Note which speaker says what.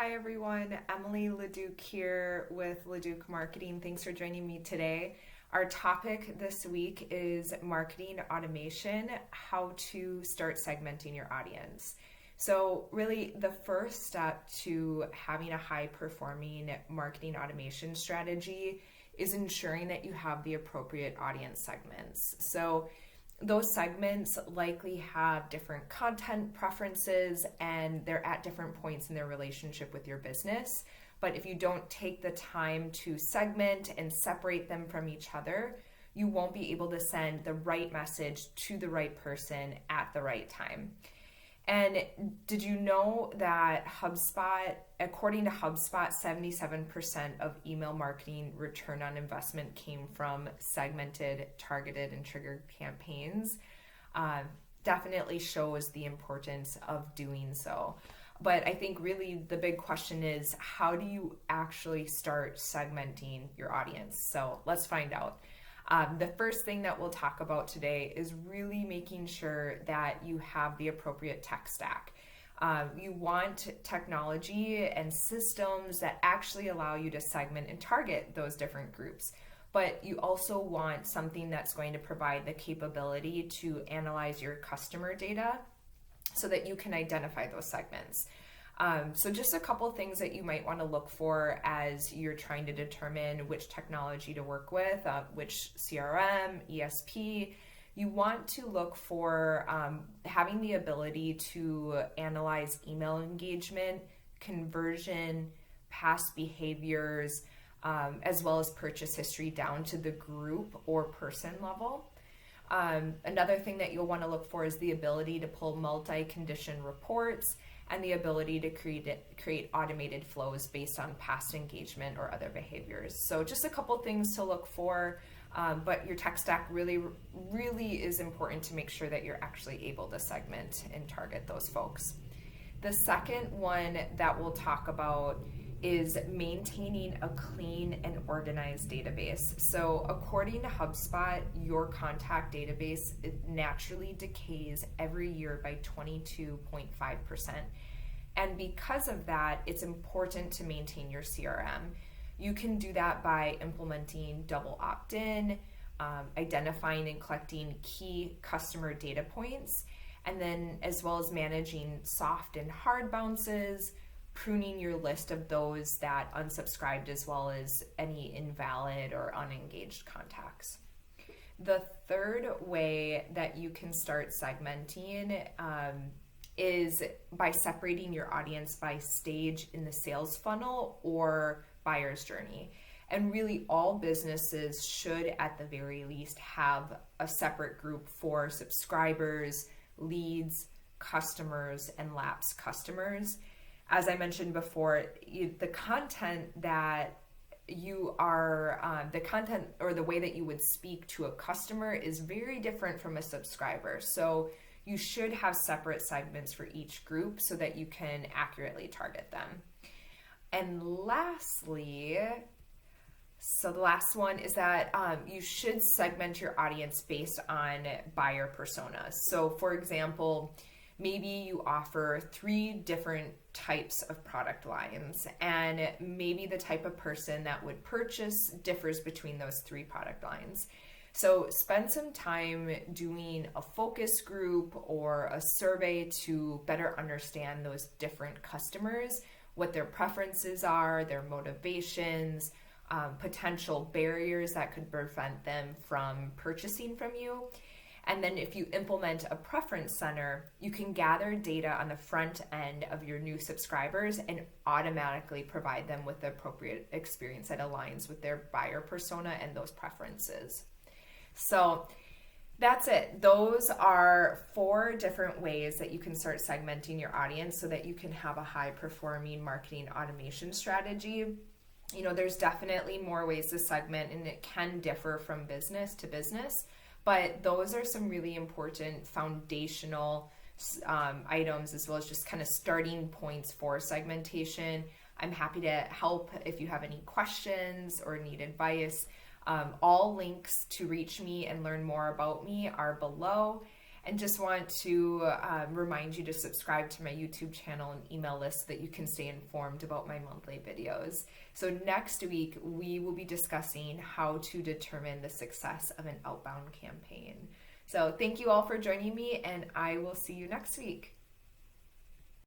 Speaker 1: Hi everyone, Emily Leduc here with Leduc Marketing. Thanks for joining me today. Our topic this week is marketing automation, how to start segmenting your audience. So really the first step to having a high performing marketing automation strategy is ensuring that you have the appropriate audience segments. So those segments likely have different content preferences and they're at different points in their relationship with your business. But if you don't take the time to segment and separate them from each other, you won't be able to send the right message to the right person at the right time. And did you know that HubSpot, according to HubSpot, 77% of email marketing return on investment came from segmented, targeted, and triggered campaigns? Definitely shows the importance of doing so. But I think really the big question is, how do you actually start segmenting your audience? So let's find out. The first thing that we'll talk about today is really making sure that you have the appropriate tech stack. You want technology and systems that actually allow you to segment and target those different groups. But you also want something that's going to provide the capability to analyze your customer data so that you can identify those segments. So just a couple things that you might want to look for as you're trying to determine which technology to work with, which CRM, ESP. You want to look for having the ability to analyze email engagement, conversion, past behaviors, as well as purchase history down to the group or person level. Another thing that you'll want to look for is the ability to pull multi-condition reports and the ability to create automated flows based on past engagement or other behaviors. So just a couple things to look for, but your tech stack really is important to make sure that you're actually able to segment and target those folks. The second one that we'll talk about is maintaining a clean and organized database. So according to HubSpot, your contact database naturally decays every year by 22.5%. And because of that, it's important to maintain your CRM. You can do that by implementing double opt-in, identifying and collecting key customer data points, and then as well as managing soft and hard bounces, pruning your list of those that unsubscribed, as well as any invalid or unengaged contacts. The third way that you can start segmenting is by separating your audience by stage in the sales funnel or buyer's journey. And really all businesses should at the very least have a separate group for subscribers, leads, customers, and lapsed customers. As I mentioned before, the content that you are, the content or the way that you would speak to a customer is very different from a subscriber. So you should have separate segments for each group so that you can accurately target them. And lastly, so the last one is that you should segment your audience based on buyer personas. So for example, maybe you offer 3 different types of product lines, and maybe the type of person that would purchase differs between those 3 product lines. So spend some time doing a focus group or a survey to better understand those different customers, what their preferences are, their motivations, potential barriers that could prevent them from purchasing from you. And then if you implement a preference center, you can gather data on the front end of your new subscribers and automatically provide them with the appropriate experience that aligns with their buyer persona and those preferences. So that's it. Those are 4 different ways that you can start segmenting your audience so that you can have a high performing marketing automation strategy. You know, there's definitely more ways to segment, and it can differ from business to business. But those are some really important foundational items, as well as just kind of starting points for segmentation. I'm happy to help if you have any questions or need advice. All links to reach me and learn more about me are below. And just want to remind you to subscribe to my YouTube channel and email list so that you can stay informed about my monthly videos. So next week, we will be discussing how to determine the success of an outbound campaign. So thank you all for joining me, and I will see you next week.